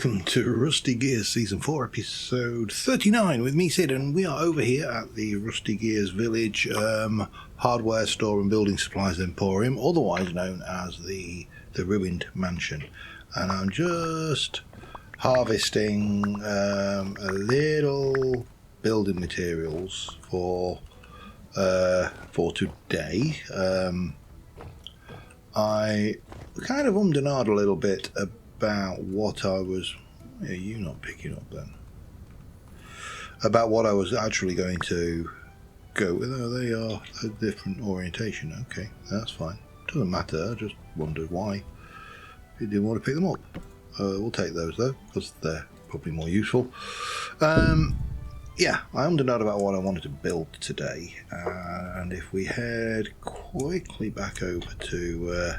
welcome to Rusty Gears Season 4, Episode 39 with me, Sid, and we are over here at the Rusty Gears Village hardware store and building supplies emporium, otherwise known as the Ruined Mansion. And I'm just harvesting a little building materials for today. I kind of ummed and ahed a little bit about what I was... Yeah, you not picking up then. About what I was actually going to go with. Oh, they are a different orientation. Okay, that's fine. Doesn't matter, I just wondered why you didn't want to pick them up. We'll take those though, because they're probably more useful. Yeah, I ummed and ahed about what I wanted to build today. And if we head quickly back over to...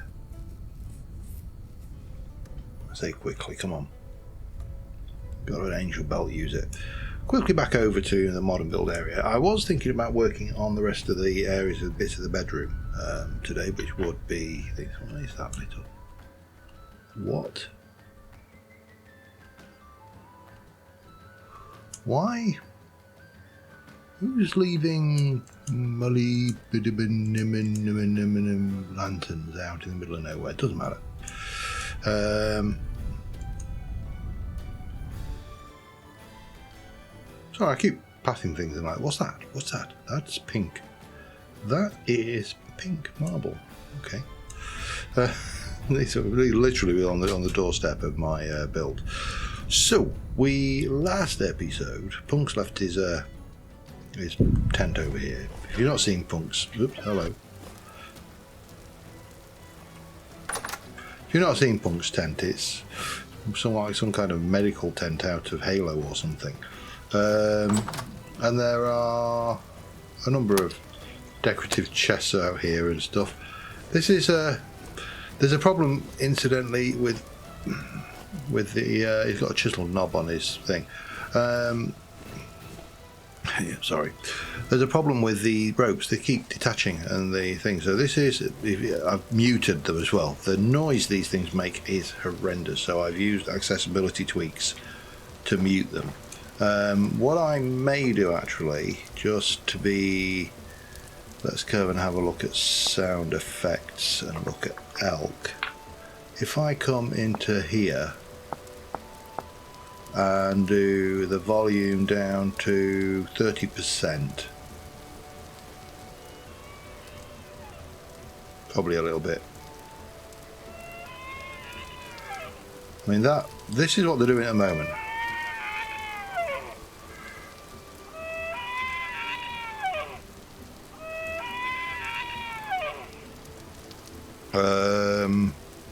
I say quickly, come on. Got an angel belt, use it. Quickly back over to the modern build area. I was thinking about working on the rest of the areas of bits of the bedroom today, which would be... Why is that lit up? What? Why? Who's leaving lanterns out in the middle of nowhere? It doesn't matter. Sorry, I keep passing things and like, what's that? What's that? That's pink. That is pink marble. Okay. These are literally on the doorstep of my build. So, last episode, Punk's left his tent over here. If you're not seeing Punk's, oops, hello. If you're not seeing Punk's tent, it's some kind of medical tent out of Halo or something. And there are a number of decorative chests out here and stuff. This is there's a problem, incidentally, with the he's got a chiseled knob on his thing. Yeah, sorry. There's a problem with the ropes. They keep detaching and the thing. So this is... I've muted them as well. The noise these things make is horrendous. So I've used accessibility tweaks to mute them. What I may do, actually, just to be... Let's go and have a look at sound effects and look at elk. If I come into here... and do the volume down to 30%. Probably a little bit. I mean, this is what they're doing at the moment.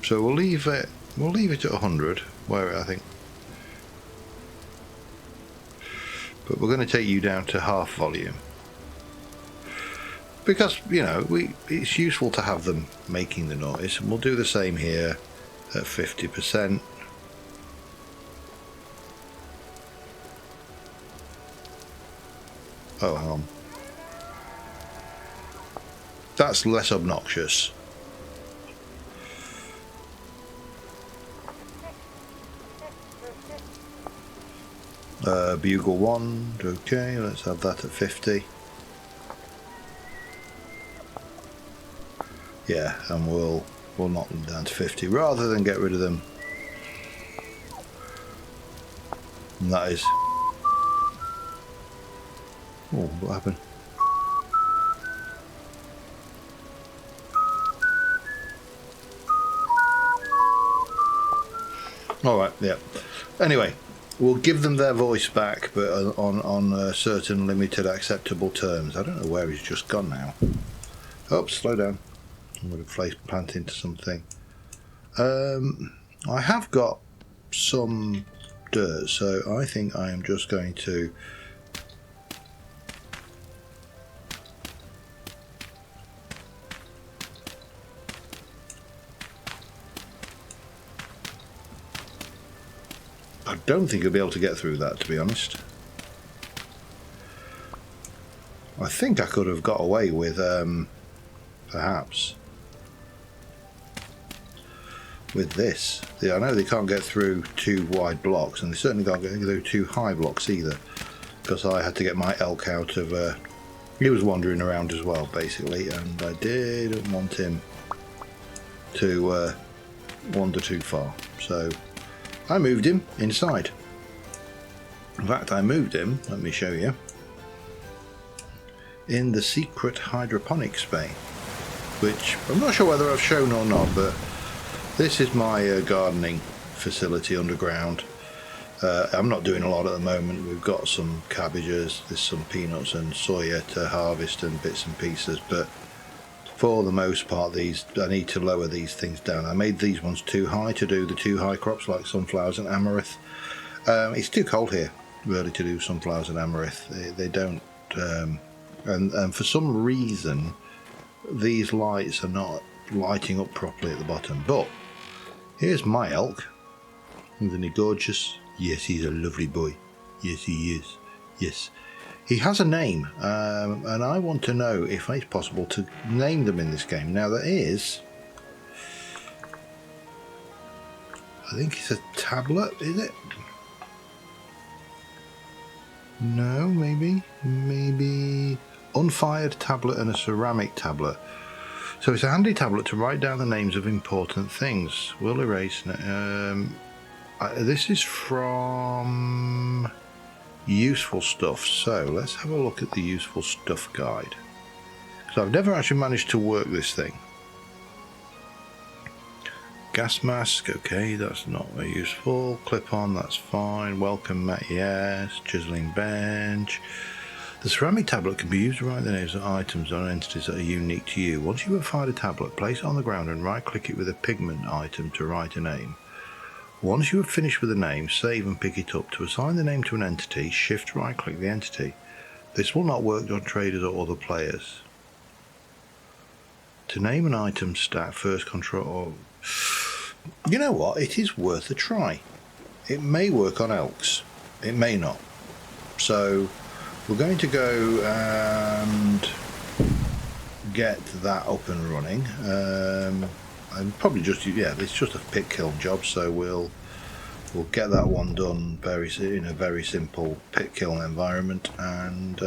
So we'll leave it at 100, where I think. But we're going to take you down to half volume. Because, you know, it's useful to have them making the noise. And we'll do the same here at 50%. Oh, hang on. That's less obnoxious. Bugle 1, okay, let's have that at 50. Yeah, and we'll knock them down to 50 rather than get rid of them. And that is... Oh, what happened? Alright, yeah. Anyway. We'll give them their voice back, but on certain limited acceptable terms. I don't know where he's just gone now. Oh, slow down. I'm going to place plant into something. I have got some dirt, so I think I am just going to... I don't think I'll be able to get through that, to be honest. I think I could have got away with, perhaps. with this. I know they can't get through 2 wide blocks, and they certainly can't get through 2 high blocks either, because I had to get my elk out of... he was wandering around as well, basically, and I didn't want him to wander too far. So I moved him inside. In fact, I moved him, let me show you, in the secret hydroponics bay, which I'm not sure whether I've shown or not, but this is my gardening facility underground. I'm not doing a lot at the moment. We've got some cabbages, there's some peanuts and soya to harvest and bits and pieces, but for the most part I need to lower these things down. I made these ones too high to do the 2 high crops like sunflowers and amaranth. It's too cold here really to do sunflowers and amaranth. They don't and for some reason these lights are not lighting up properly at the bottom. But here's my elk. Isn't he gorgeous? Yes, he's a lovely boy. Yes, he is. Yes, he has a name, and I want to know if it's possible to name them in this game. Now there is, I think it's a tablet, is it? No, maybe unfired tablet and a ceramic tablet. So it's a handy tablet to write down the names of important things. We'll erase it. This is from useful stuff, so let's have a look at the useful stuff guide. So I've never actually managed to work this thing. Gas mask, okay, that's not very useful. Clip on, that's fine. Welcome mat, yes. Chiseling bench. The ceramic tablet can be used to write the names of items or entities that are unique to you. Once you have fired a tablet, place it on the ground and right click it with a pigment item to write a name. Once you have finished with the name, save and pick it up. To assign the name to an entity, shift right click the entity. This will not work on traders or other players. To name an item stack, first control... You know what, it is worth a try. It may work on elks, it may not. So we're going to go and get that up and running. And probably just, yeah, it's just a pit kiln job, so we'll get that one done in a very simple pit kiln environment. And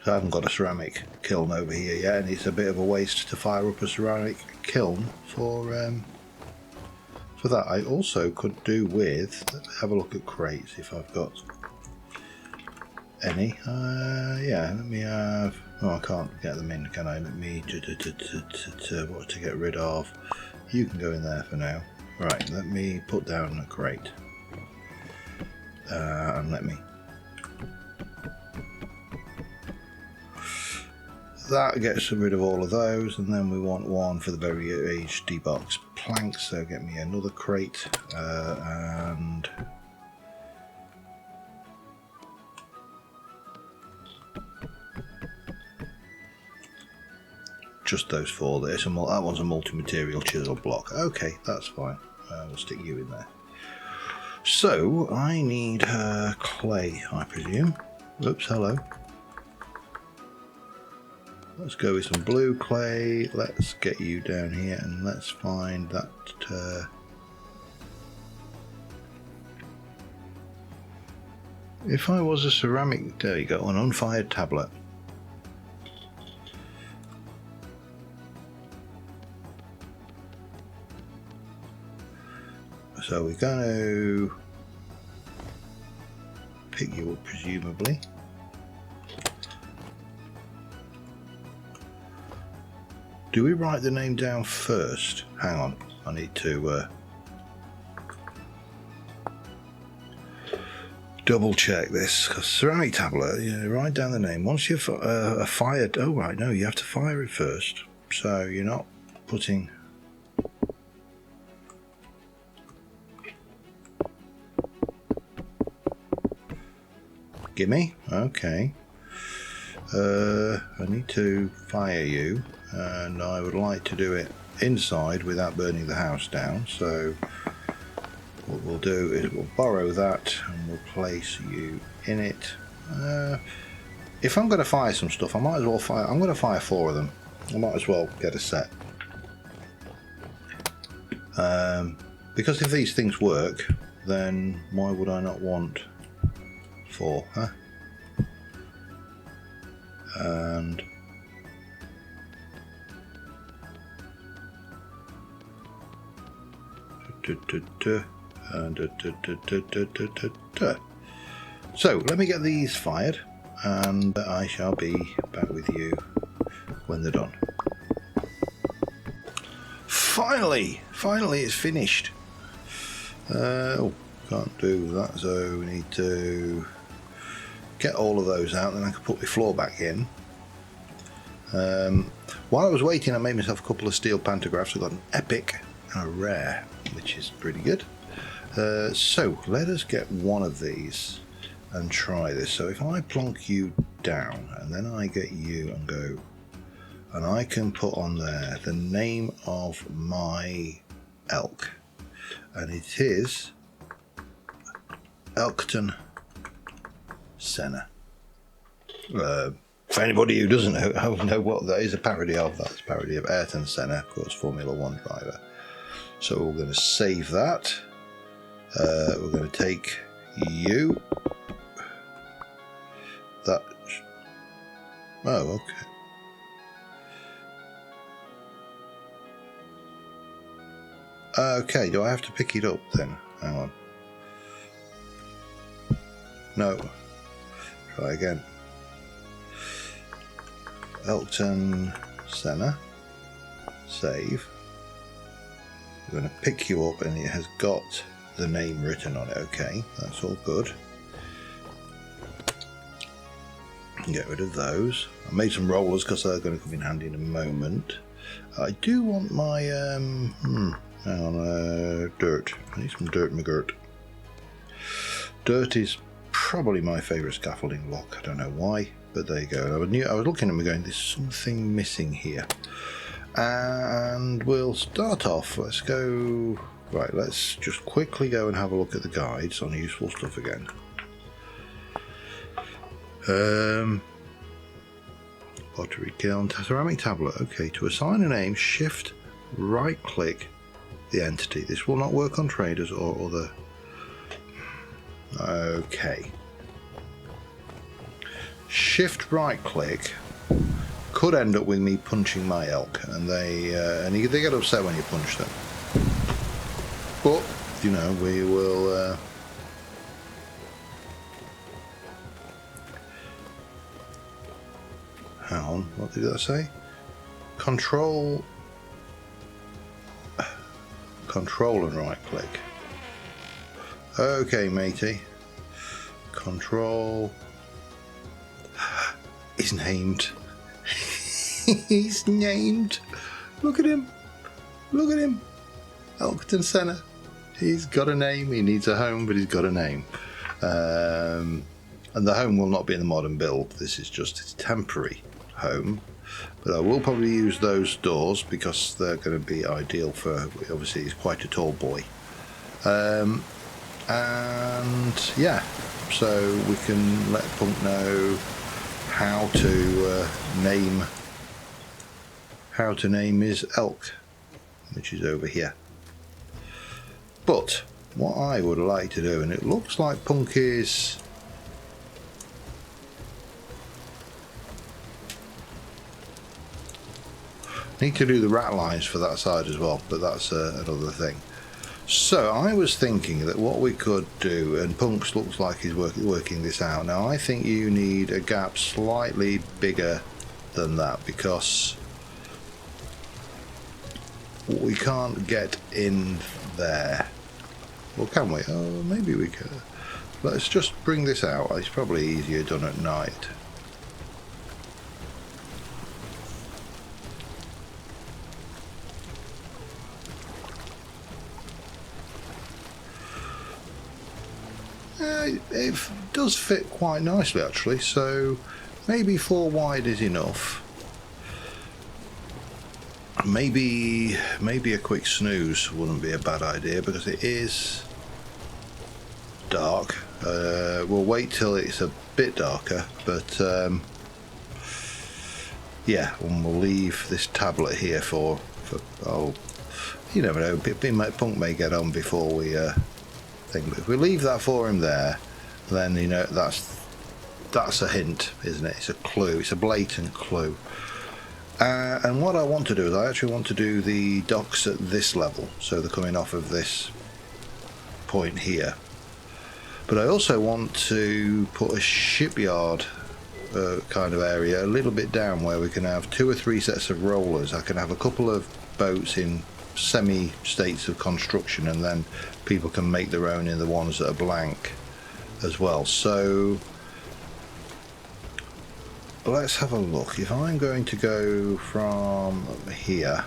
I haven't got a ceramic kiln over here yet, and it's a bit of a waste to fire up a ceramic kiln for that. I also could do with, let's have a look at crates if I've got any. Yeah, let me have, oh, I can't get them in, can I? Let me, what to get rid of. You can go in there for now. Right, let me put down a crate. And let me, that gets rid of all of those, and then we want one for the very HD box planks, so get me another crate, and just those 4 there. So that one's a multi-material chisel block. Okay, that's fine. We'll stick you in there. So I need clay, I presume. Oops, hello. Let's go with some blue clay. Let's get you down here and let's find that. If I was a ceramic, there you go, an unfired tablet. So we're going to pick you up, presumably. Do we write the name down first? Hang on, I need to double check this. Because ceramic tablet, you write down the name. Once you've fired, oh right, no, you have to fire it first. So you're not putting... Gimme? Okay. I need to fire you. And I would like to do it inside without burning the house down, so what we'll do is we'll borrow that and we'll place you in it. If I'm going to fire some stuff, I might as well fire, I'm going to fire 4 of them, I might as well get a set. Because if these things work, then why would I not want 4, huh? And so let me get these fired, and I shall be back with you when they're done. Finally it's finished. Oh, can't do that, so we need to get all of those out, then I can put my floor back in. While I was waiting, I made myself a couple of steel pantographs. I got an epic and a rare, which is pretty good. So let us get one of these and try this. So if I plonk you down and then I get you and go, and I can put on there the name of my elk, and it is Elton Senna. For anybody who doesn't know what that is a parody of, that's a parody of Ayrton Senna, of course, Formula 1 driver. So we're going to save that. We're going to take you. That. Oh, okay. Okay, do I have to pick it up then? Hang on. No. Try again. Elton Senna. Save. We're going to pick you up and it has got the name written on it. Okay, that's all good. Get rid of those. I made some rollers because they're going to come in handy in a moment. I do want my hang on, dirt. I need some dirt McGirt. Dirt is probably my favourite scaffolding block. I don't know why, but there you go. I was looking at them going, there's something missing here. And we'll start off. Let's go. Right, let's just quickly go and have a look at the guides on useful stuff again. Pottery kiln, ceramic tablet. Okay, to assign a name, shift right click the entity. This will not work on traders or other. Okay. Shift right click could end up with me punching my elk, and they get upset when you punch them. But you know, we will. Hang on, what did I say? Control and right click. Okay, matey. Control is named. He's named. Look at him. Look at him. Elton Senna. He's got a name. He needs a home, but he's got a name. And the home will not be in the modern build. This is just its temporary home. But I will probably use those doors because they're going to be ideal for, obviously he's quite a tall boy. And yeah, so we can let Punk know how to name his elk, which is over here. But what I would like to do, and it looks like Punk is need to do the rat lines for that side as well, but that's another thing. So I was thinking that what we could do, and Punk's looks like he's working this out. Now I think you need a gap slightly bigger than that because we can't get in there. Well, can we? Oh, maybe we can. Let's just bring this out. It's probably easier done at night. It does fit quite nicely actually, so maybe 4 wide is enough. Maybe a quick snooze wouldn't be a bad idea because it is dark. We'll wait till it's a bit darker, but yeah, and we'll leave this tablet here for oh, you never know, Punk may get on before we think, but if we leave that for him there, then you know that's a hint, isn't it? It's a clue, it's a blatant clue. And what I want to do is I actually want to do the docks at this level, so they're coming off of this point here. But I also want to put a shipyard kind of area a little bit down where we can have 2 or 3 sets of rollers. I can have a couple of boats in semi states of construction, and then people can make their own in the ones that are blank as well. So let's have a look. If I'm going to go from here,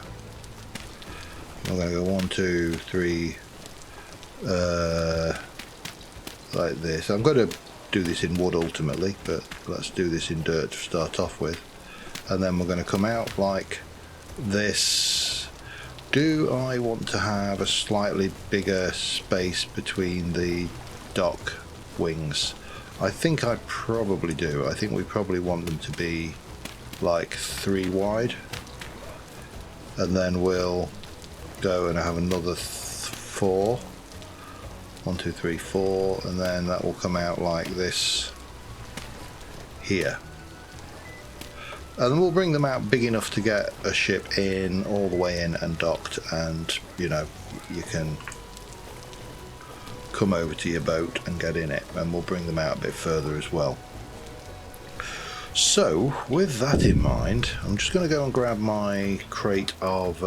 I'm going to go 1, 2, 3 like this. I'm going to do this in wood ultimately, but let's do this in dirt to start off with, and then we're going to come out like this. Do I want to have a slightly bigger space between the dock wings? I think I probably do. I think we probably want them to be like 3 wide, and then we'll go and have another 4. 1, 2, 3, 4, and then that will come out like this here. And then we'll bring them out big enough to get a ship in, all the way in and docked, and you know, you can come over to your boat and get in it, and we'll bring them out a bit further as well. So with that in mind, I'm just going to go and grab my crate of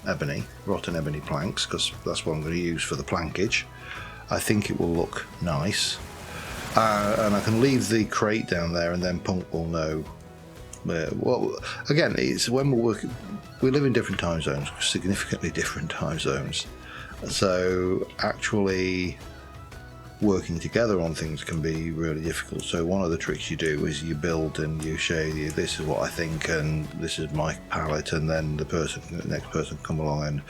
ebony, rotten ebony planks, because that's what I'm going to use for the plankage. I think it will look nice, and I can leave the crate down there, and then Punk will know. Well, again, it's when we're working, we live in different time zones, significantly different time zones, so actually working together on things can be really difficult. So one of the tricks you do is you build and you show this is what I think and this is my palette, and then the next person can come along and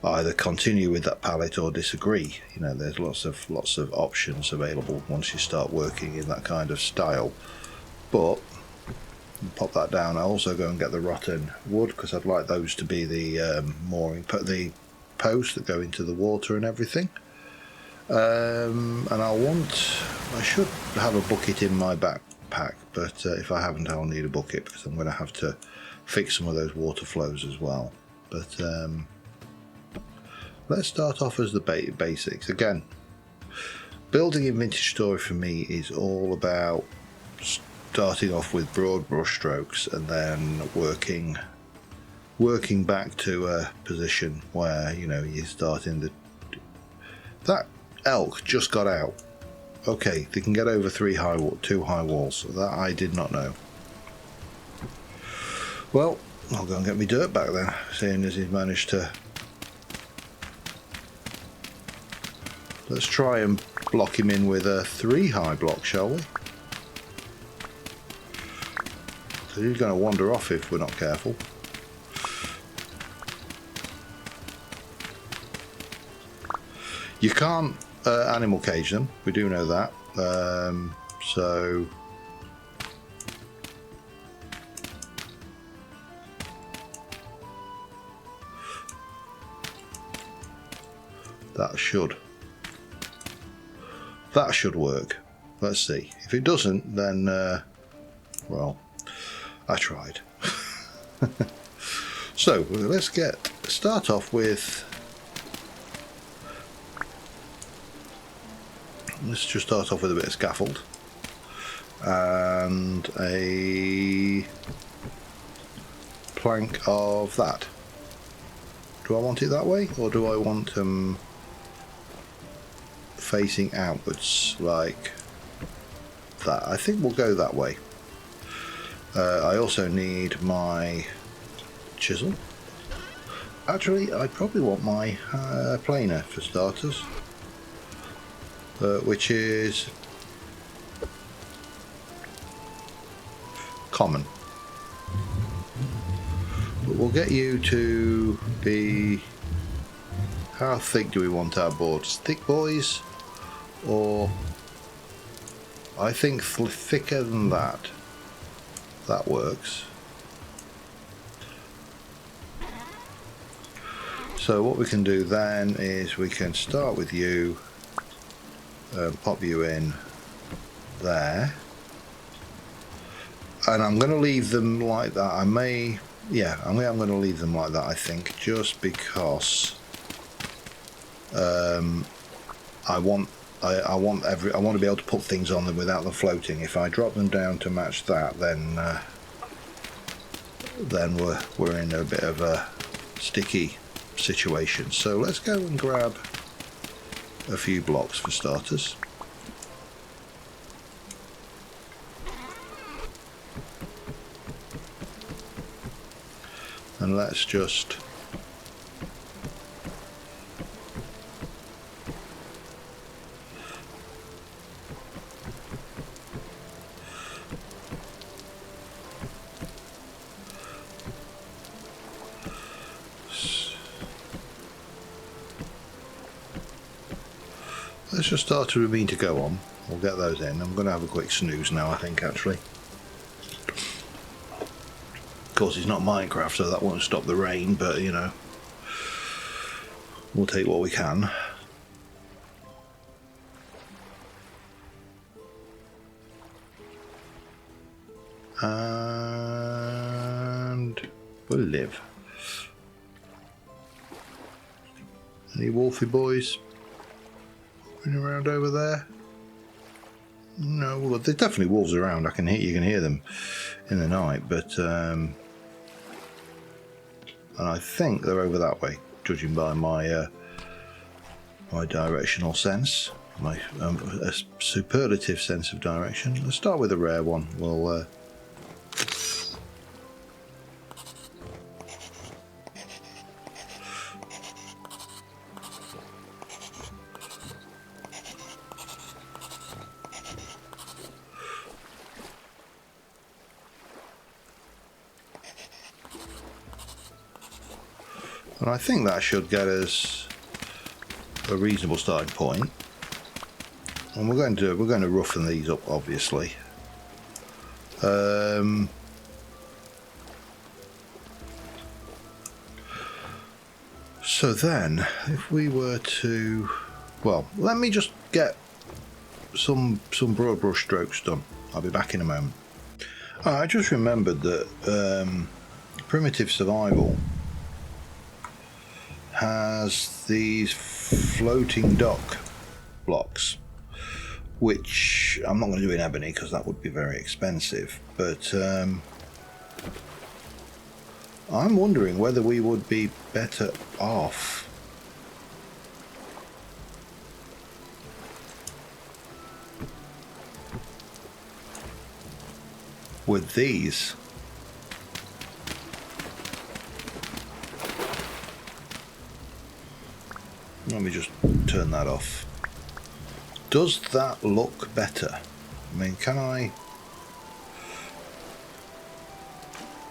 either continue with that palette or disagree. You know, there's lots of options available once you start working in that kind of style. But pop that down. I also go and get the rotten wood, because I'd like those to be the mooring, the posts that go into the water and everything. And I should have a bucket in my backpack, but if I haven't, I'll need a bucket, because I'm going to have to fix some of those water flows as well. But let's start off as the basics. Again, building in Vintage Story for me is all about starting off with broad brush strokes and then working back to a position where, you know, you start in that elk just got out. Okay, they can get over 2 high walls. That I did not know. Well, I'll go and get me dirt back then, seeing as he's managed to. Let's try and block him in with a 3 high block, shall we? So he's going to wander off if we're not careful. You can't animal cage them, we do know that. So that should work. Let's see. If it doesn't, then well, I tried. So let's start off with. Let's just start off with a bit of scaffold and a plank of that. Do I want it that way, or do I want them facing outwards like that? I think we'll go that way. I also need my chisel. Actually, I probably want my planer for starters. Which is common. But we'll get you to be. How thick do we want our boards? Thick, boys? Or I think thicker than that. That works. So what we can do then is we can start with you, pop you in there, and I'm going to leave them like that. I'm going to leave them like that, I think, just because I want to be able to put things on them without them floating. If I drop them down to match that, then we're in a bit of a sticky situation. So let's go and grab a few blocks for starters. And let's just start to remain to go on. We'll get those in. I'm going to have a quick snooze now, I think, actually. Of course, it's not Minecraft, so that won't stop the rain, but, you know, we'll take what we can. And we'll live. Any wolfy boys around over there? No, well, there's definitely wolves around. You can hear them in the night, but and I think they're over that way, judging by my my directional sense, my a superlative sense of direction. Let's start with a rare one. We'll and I think that should get us a reasonable starting point. And we're going to roughen these up, obviously. So then, if we were to, well, let me just get some broad brush strokes done. I'll be back in a moment. I just remembered that primitive survival has these floating dock blocks, which I'm not going to do in ebony because that would be very expensive, but I'm wondering whether we would be better off with these. Let me just turn that off. Does that look better? I mean, can I...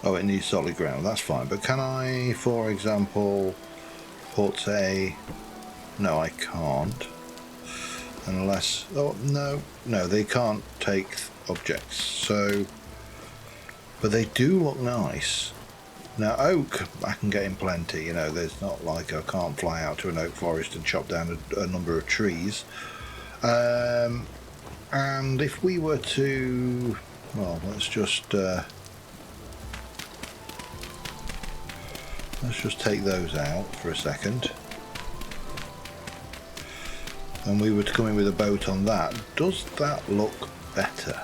Oh, it needs solid ground, that's fine. But can I, for example, put a... No, I can't. Unless... Oh, no, they can't take objects. So... But they do look nice. Now, oak, I can get in plenty, you know, there's not like I can't fly out to an oak forest and chop down a number of trees. And if we were to, well, let's just take those out for a second. And we were to come in with a boat on that. Does that look better?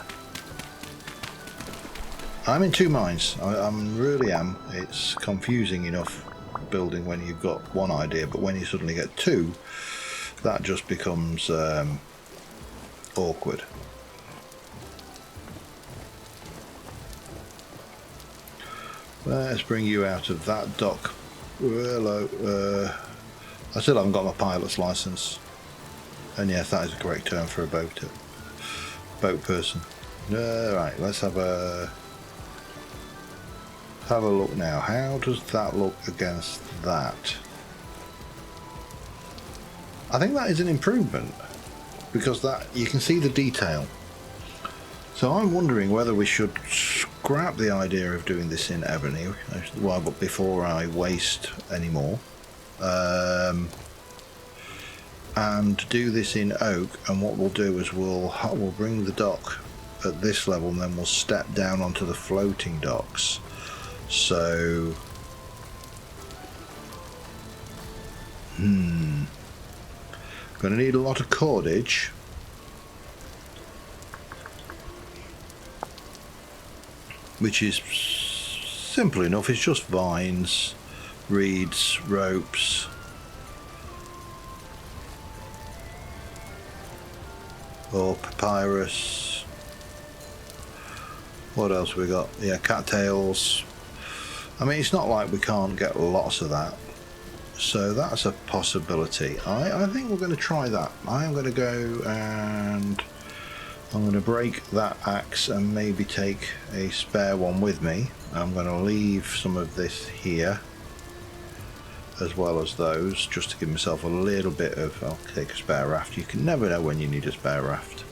I'm in two minds. I really am. It's confusing enough building when you've got one idea, but when you suddenly get two, that just becomes awkward. Let's bring you out of that dock. Hello. I still haven't got my pilot's license, and yes, that is a correct term for a boat person. Right, let's have a look now. How does that look against that? I think that is an improvement, because that you can see the detail. So I'm wondering whether we should scrap the idea of doing this in ebony, well, but before I waste any more, and do this in oak. And what we'll do is we'll bring the dock at this level, and then we'll step down onto the floating docks. So gonna need a lot of cordage, which is simple enough. It's just vines, reeds, ropes, or papyrus. What else we got? Yeah, cattails. I mean, it's not like we can't get lots of that, so that's a possibility. I think we're going to try that. I am going to go and I'm going to break that axe and maybe take a spare one with me. I'm going to leave some of this here as well as those, just to give myself a little bit of... I'll take a spare raft. You can never know when you need a spare raft.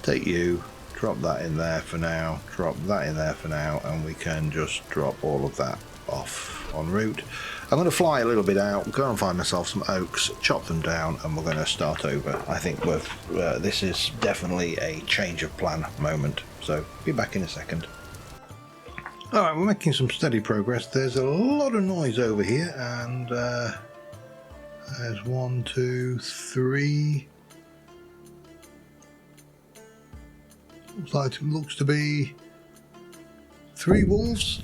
Take you, drop that in there for now, drop that in there for now, and we can just drop all of that off en route. I'm going to fly a little bit out, go and find myself some oaks, chop them down, and we're going to start over. I think this is definitely a change of plan moment, so be back in a second. Alright, we're making some steady progress. There's a lot of noise over here, and there's 1, 2, 3. Looks to be 3 wolves.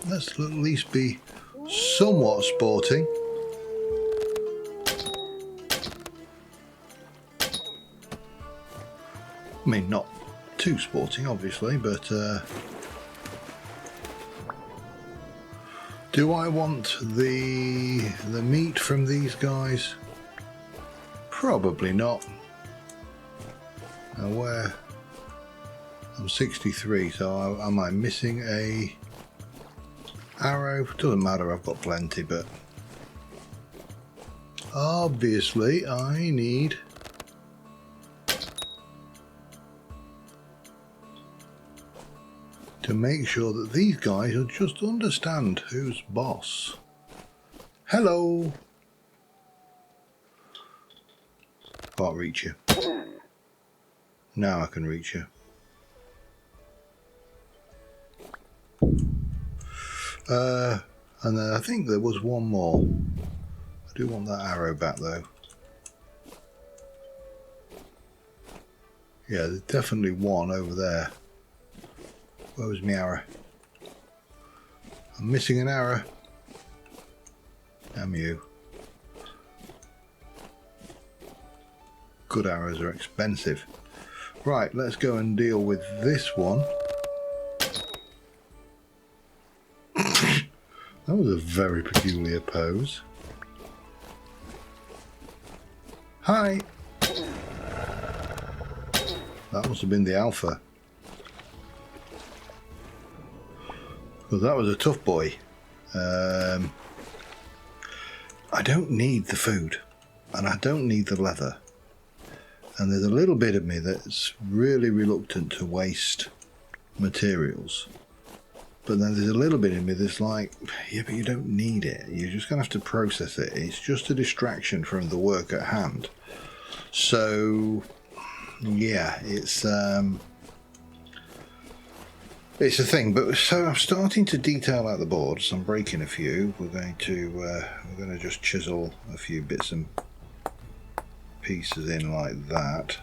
Let's at least be somewhat sporting. I mean, not too sporting, obviously, but do I want the meat from these guys? Probably not. Now where? I'm 63, so am I missing a arrow? Doesn't matter, I've got plenty, but obviously I need to make sure that these guys will just understand who's boss. Hello! Can't reach you. Now I can reach you. And then I think there was one more. I do want that arrow back though. Yeah, there's definitely one over there. Where was my arrow? I'm missing an arrow. Damn you. Good arrows are expensive. Right, let's go and deal with this one. That was a very peculiar pose. Hi! That must have been the alpha. Because that was a tough boy. I don't need the food. And I don't need the leather. And there's a little bit of me that's really reluctant to waste materials. But then there's a little bit in me that's like, yeah, but you don't need it. You're just going to have to process it. It's just a distraction from the work at hand. So, yeah, it's a thing. But so I'm starting to detail out the boards. I'm breaking a few. We're going to just chisel a few bits and pieces in like that.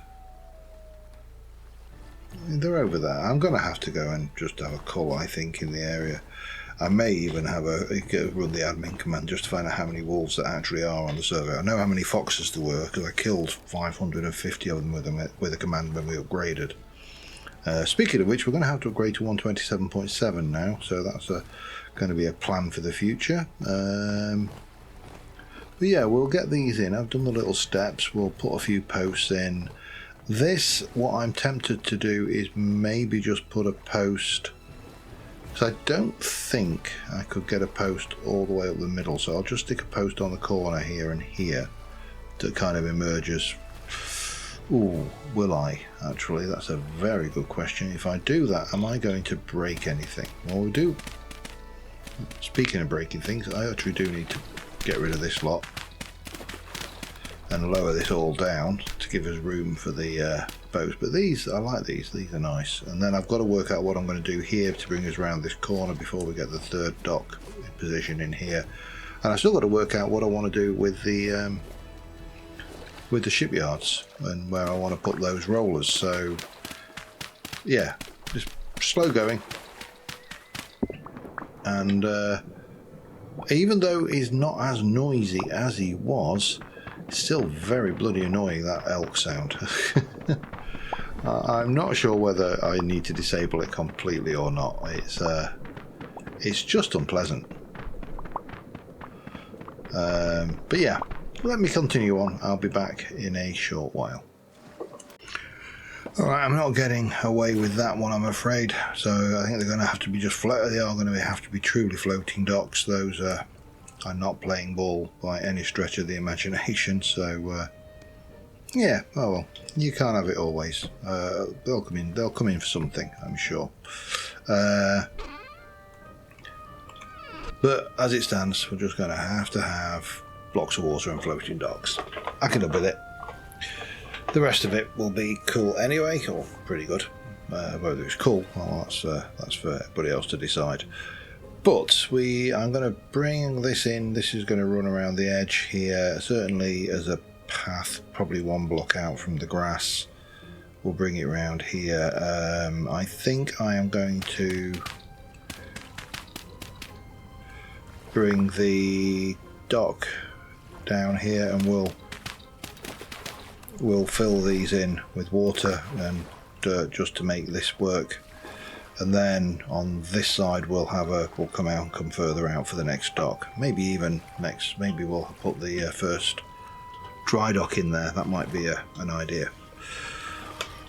They're over there. I'm going to have to go and just have a call, I think, in the area. I may even have run the admin command just to find out how many wolves there actually are on the server. I know how many foxes there were because I killed 550 of them with a command when we upgraded. Speaking of which, we're going to have to upgrade to 127.7 now, so that's going to be a plan for the future. But yeah, we'll get these in. I've done the little steps. We'll put a few posts in. This, what I'm tempted to do is maybe just put a post, because I don't think I could get a post all the way up the middle, so I'll just stick a post on the corner here and here that kind of emerges. Ooh, will I? Actually, that's a very good question. If I do that, am I going to break anything? Well, we do. Speaking of breaking things, I actually do need to get rid of this lot and lower this all down to give us room for the boats. But these, I like these are nice. And then I've got to work out what I'm going to do here to bring us around this corner before we get the third dock in position in here. And I've still got to work out what I want to do with the shipyards and where I want to put those rollers. So yeah, just slow going. And even though he's not as noisy as he was, it's still very bloody annoying, that elk sound. I'm not sure whether I need to disable it completely or not. It's just unpleasant. But yeah, let me continue on. I'll be back in a short while. Alright, I'm not getting away with that one, I'm afraid. So I think they're going to have to be just float. They are going to have to be truly floating docks. Those are not playing ball by any stretch of the imagination. So yeah, oh well, you can't have it always. They'll come in for something, I'm sure. But as it stands, we're just going to have blocks of water and floating docks. I can live with it. The rest of it will be cool anyway, or pretty good. Whether it's cool, well, that's for everybody else to decide. But I'm going to bring this in. This is going to run around the edge here, certainly as a path, probably one block out from the grass. We'll bring it around here. I think I am going to bring the dock down here, and we'll fill these in with water and dirt just to make this work. And then on this side we'll come further out for the next dock. Maybe we'll put the first dry dock in there. That might be an idea.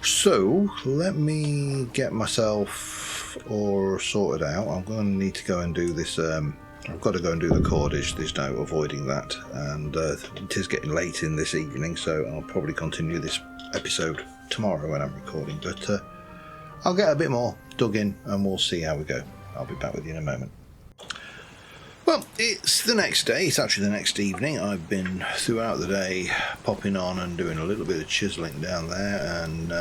So let me get myself all sorted out. I'm going to need to go and do this. I've got to go and do the cordage. There's no avoiding that, and it is getting late in this evening, so I'll probably continue this episode tomorrow when I'm recording. But I'll get a bit more dug in and we'll see how we go. I'll be back with you in a moment. Well, it's the next day. It's actually the next evening. I've been throughout the day popping on and doing a little bit of chiseling down there, and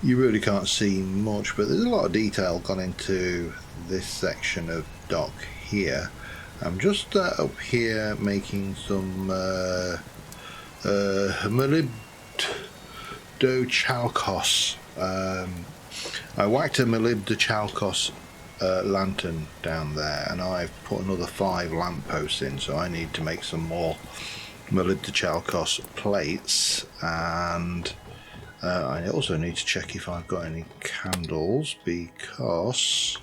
you really can't see much, but there's a lot of detail gone into this section of dock here. I'm just up here making some molybdochalcos. I whacked a molybdochalcos lantern down there, and I've put another 5 lampposts in, so I need to make some more molybdochalcos plates, and I also need to check if I've got any candles, because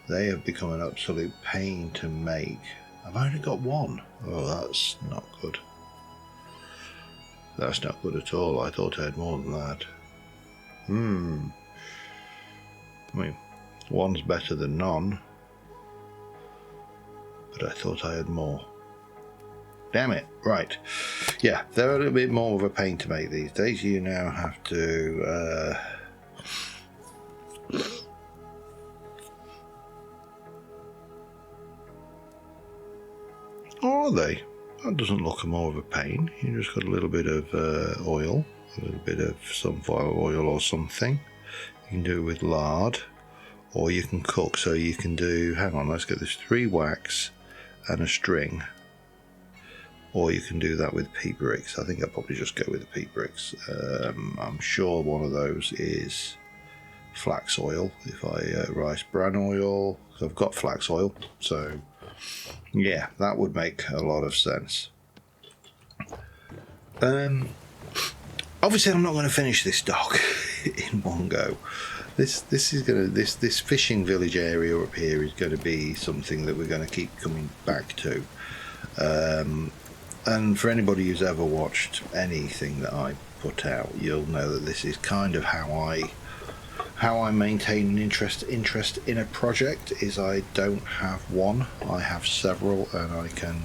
they have become an absolute pain to make. I've only got 1. Oh, that's not good. That's not good at all. I thought I had more than that. I mean, 1's better than none, but I thought I had more. Damn it. Right. Yeah, they're a little bit more of a pain to make these days. You now have to are they? That doesn't look more of a pain. You just got a little bit of oil, a little bit of sunflower oil or something. You can do it with lard, or you can cook. So you can do, hang on, let's get this, 3 wax and a string, or you can do that with peat bricks. I think I'll probably just go with the peat bricks. I'm sure one of those is flax oil. If I rice bran oil, I've got flax oil, so yeah, that would make a lot of sense. Obviously I'm not going to finish this dock in one go. This fishing village area up here is going to be something that we're going to keep coming back to. And for anybody who's ever watched anything that I put out, you'll know that this is kind of how I maintain an interest in a project. Is I don't have one, I have several, and I can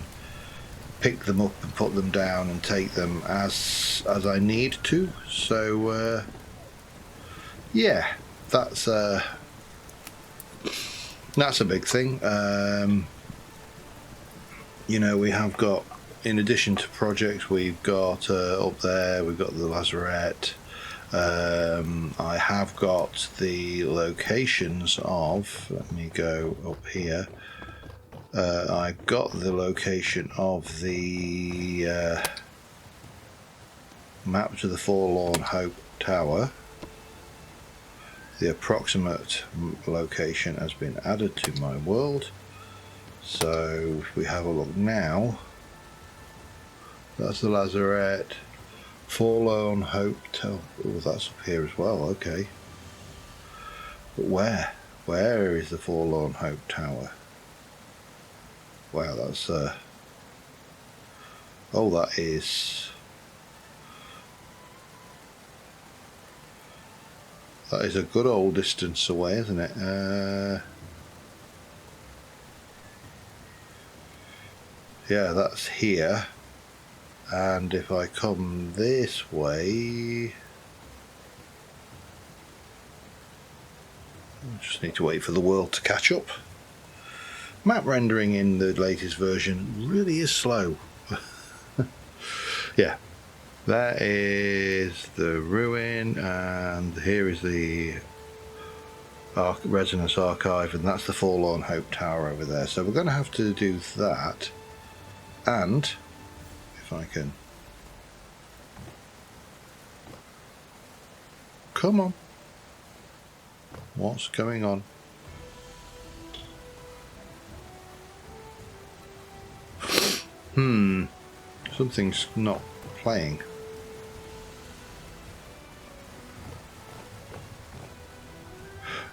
pick them up and put them down and take them as I need to. So yeah, that's a big thing. you know, we have got, in addition to projects, we've got up there, we've got the lazarette. I have got the locations of, let me go up here. I've got the location of the map to the Forlorn Hope Tower. The approximate location has been added to my world. So if we have a look now, that's the lazarette. Forlorn Hope Tower. Oh, that's up here as well. Okay. But where? Where is the Forlorn Hope Tower? Wow, that's oh, that is a good old distance away, isn't it? Yeah, that's here. And if I come this way, I just need to wait for the world to catch up. Map rendering in the latest version really is slow. Yeah, that is the ruin, and here is the Resonance Archive, and that's the Forlorn Hope Tower over there. So we're going to have to do that, and if I can... Come on. What's going on? Something's not playing.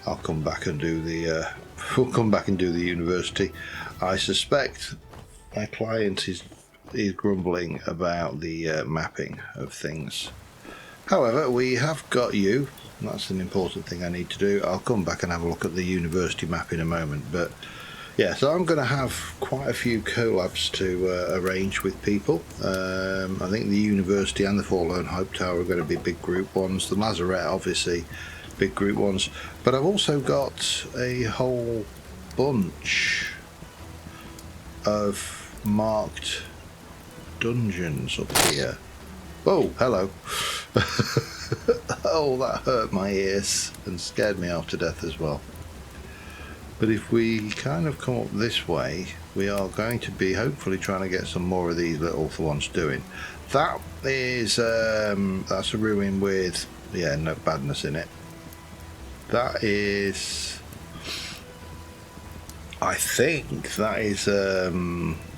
I'll come back and do the we'll come back and do the university. I suspect my client is grumbling about the mapping of things. However, we have got you. That's an important thing I need to do. I'll come back and have a look at the university map in a moment, but yeah, so I'm going to have quite a few collabs to arrange with people. I think the university and the Forlorn Hope Tower are going to be big group ones. The lazarette, obviously, big group ones. But I've also got a whole bunch of marked dungeons up here. Oh, hello. Oh, that hurt my ears and scared me half to death as well. But if we kind of come up this way, we are going to be hopefully trying to get some more of these little ones doing. That is, that's a ruin with, yeah, no badness in it. That is, I think that is a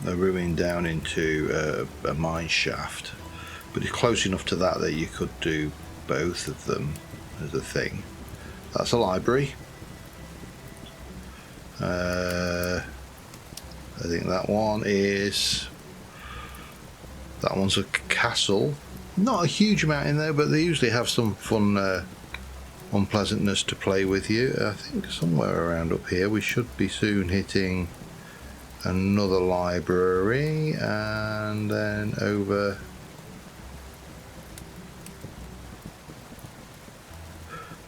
ruin down into a mine shaft. But it's close enough to that that you could do both of them as a thing. That's a library. I think that one's a castle. Not a huge amount in there, but they usually have some fun unpleasantness to play with you. I think somewhere around up here we should be soon hitting another library, and then over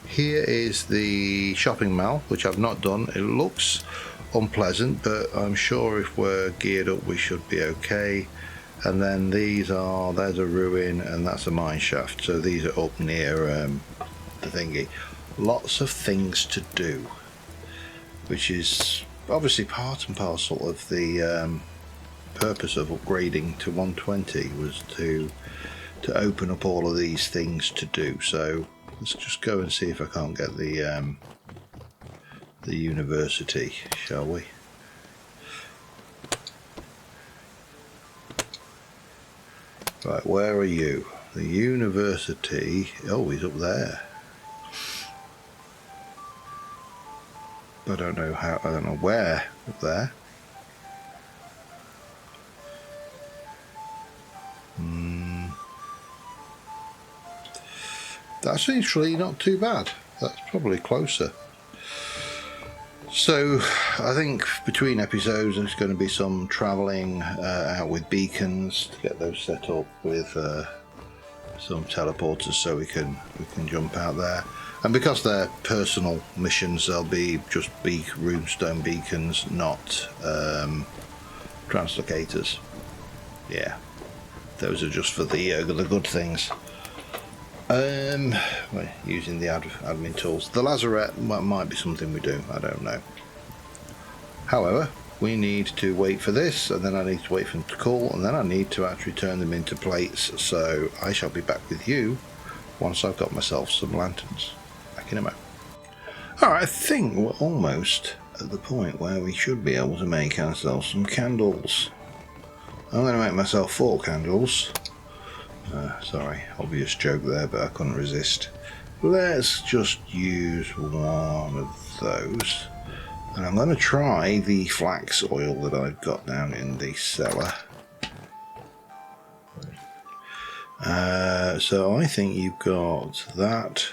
here is the shopping mall, which I've not done. It looks unpleasant, but I'm sure if we're geared up we should be okay. And then there's a ruin, and that's a mine shaft, so these are up near the thingy. Lots of things to do, which is obviously part and parcel of the purpose of upgrading to 120, was to open up all of these things to do. So let's just go and see if I can't get the university, shall we? Right, where are you? The university. Oh, he's up there. I don't know how. I don't know where. Up there. That's actually not too bad. That's probably closer. So I think between episodes there's going to be some travelling out with beacons to get those set up with some teleporters, so we can jump out there. And because they're personal missions, they'll be just runestone beacons, not translocators. Yeah, those are just for the good things. We're using the admin tools. The lazarette might be something we do, I don't know. However, we need to wait for this, and then I need to wait for them to cool, and then I need to actually turn them into plates. So I shall be back with you once I've got myself some lanterns. Back in a moment. Alright, I think we're almost at the point where we should be able to make ourselves some candles. I'm going to make myself 4 candles. Sorry, obvious joke there, but I couldn't resist. Let's just use one of those. And I'm going to try the flax oil that I've got down in the cellar. So I think you've got that,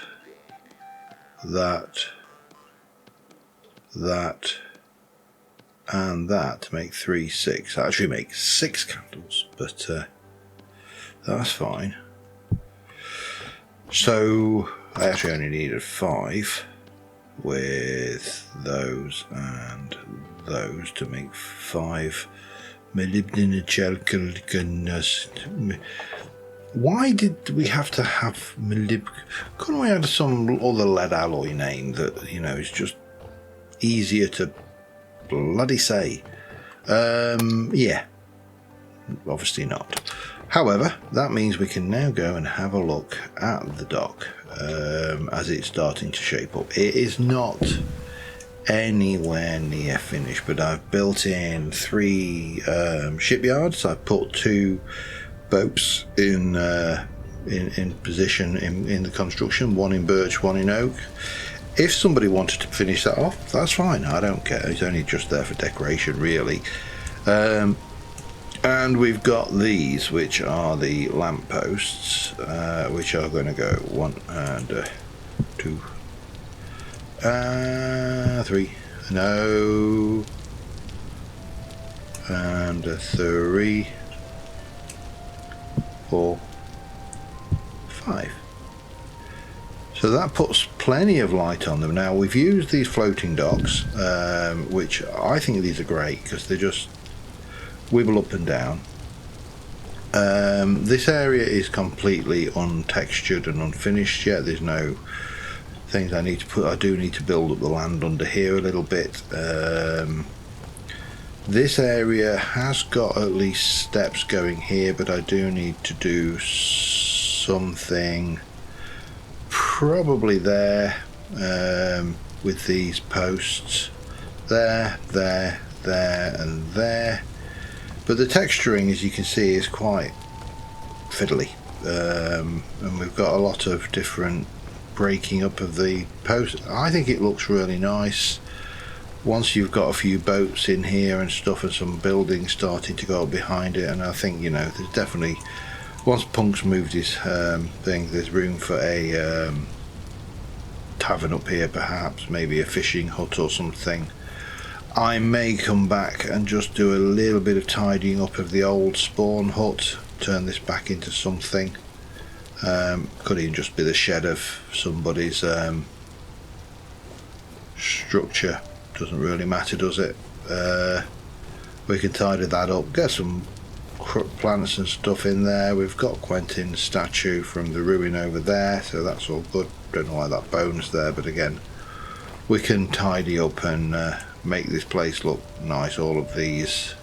and that to make 3, 6. I actually make 6 candles, but that's fine. So I actually only needed 5 with those and those to make 5 molybdenum. Why did we have to have molybdenum? Couldn't we add some other lead alloy name that, you know, is just easier to bloody say? Yeah, obviously not. However, that means we can now go and have a look at the dock as it's starting to shape up. It is not anywhere near finished, but I've built in 3 shipyards. I've put 2 boats in position in the construction, one in birch, one in oak. If somebody wanted to finish that off, that's fine, I don't care. It's only just there for decoration, really. And we've got these, which are the lampposts, which are going to go 1 and 2, 3, no, and 3, 4, 5. So that puts plenty of light on them. Now we've used these floating docks, which I think these are great because they just wibble up and down. This area is completely untextured and unfinished yet. There's no things I need to put. I do need to build up the land under here a little bit. This area has got at least steps going here, but I do need to do something probably there with these posts there, and there. But the texturing, as you can see, is quite fiddly, and we've got a lot of different breaking up of the posts. I think it looks really nice once you've got a few boats in here and stuff, and some buildings starting to go up behind it. And I think, you know, there's definitely, once Punk's moved his thing, there's room for a tavern up here, perhaps maybe a fishing hut or something. I may come back and just do a little bit of tidying up of the old spawn hut, turn this back into something. Could even just be the shed of somebody's structure, doesn't really matter, does it? We can tidy that up, get some plants and stuff in there. We've got Quentin's statue from the ruin over there, so that's all good. Don't know why that bone's there, but again, we can tidy up and make this place look nice. All of these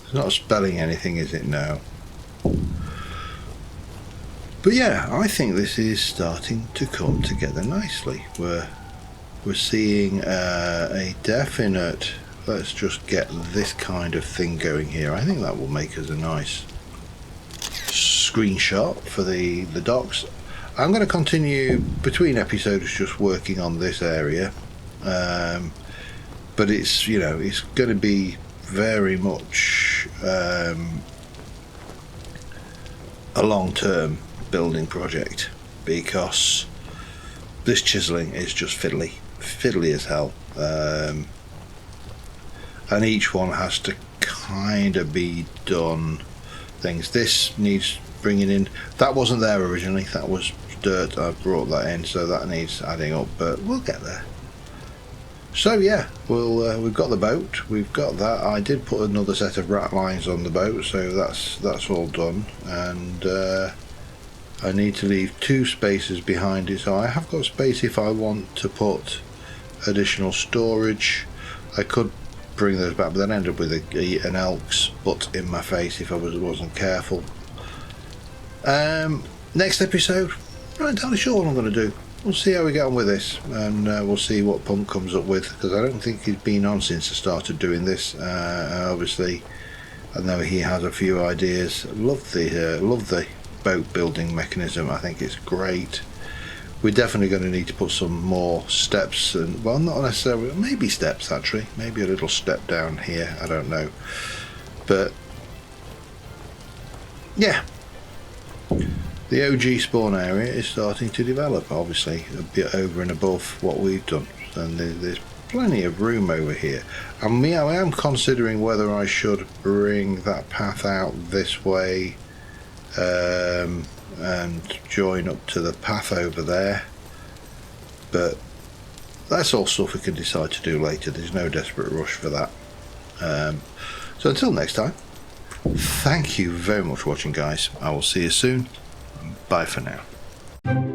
it's not spelling anything, is it? No. But yeah, I think this is starting to come together nicely. We're seeing a definite, let's just get this kind of thing going here. I think that will make us a nice screenshot for the docks. I'm going to continue between episodes just working on this area, but it's, you know, it's going to be very much a long-term building project, because this chiseling is just fiddly as hell, and each one has to kind of be done things. This needs bringing in, that wasn't there originally, that was dirt. I brought that in, so that needs adding up, but we'll get there. So yeah, we've got the boat, we've got that. I did put another set of rat lines on the boat, so that's all done, and I need to leave 2 spaces behind it, so I have got space if I want to put additional storage. I could bring those back, but then end up with an elk's butt in my face if I wasn't careful. Next episode, I'm not entirely sure what I'm going to do. We'll see how we get on with this, and we'll see what Punk comes up with, because I don't think he's been on since I started doing this. Obviously, I know he has a few ideas. Love the boat building mechanism. I think it's great. We're definitely going to need to put some more steps, and well, not necessarily, maybe steps actually, maybe a little step down here. I don't know, but yeah. The OG spawn area is starting to develop, obviously, a bit over and above what we've done, and there's plenty of room over here. And I am considering whether I should bring that path out this way and join up to the path over there, but that's all stuff we can decide to do later. There's no desperate rush for that. So until next time, thank you very much for watching, guys. I will see you soon. Bye for now.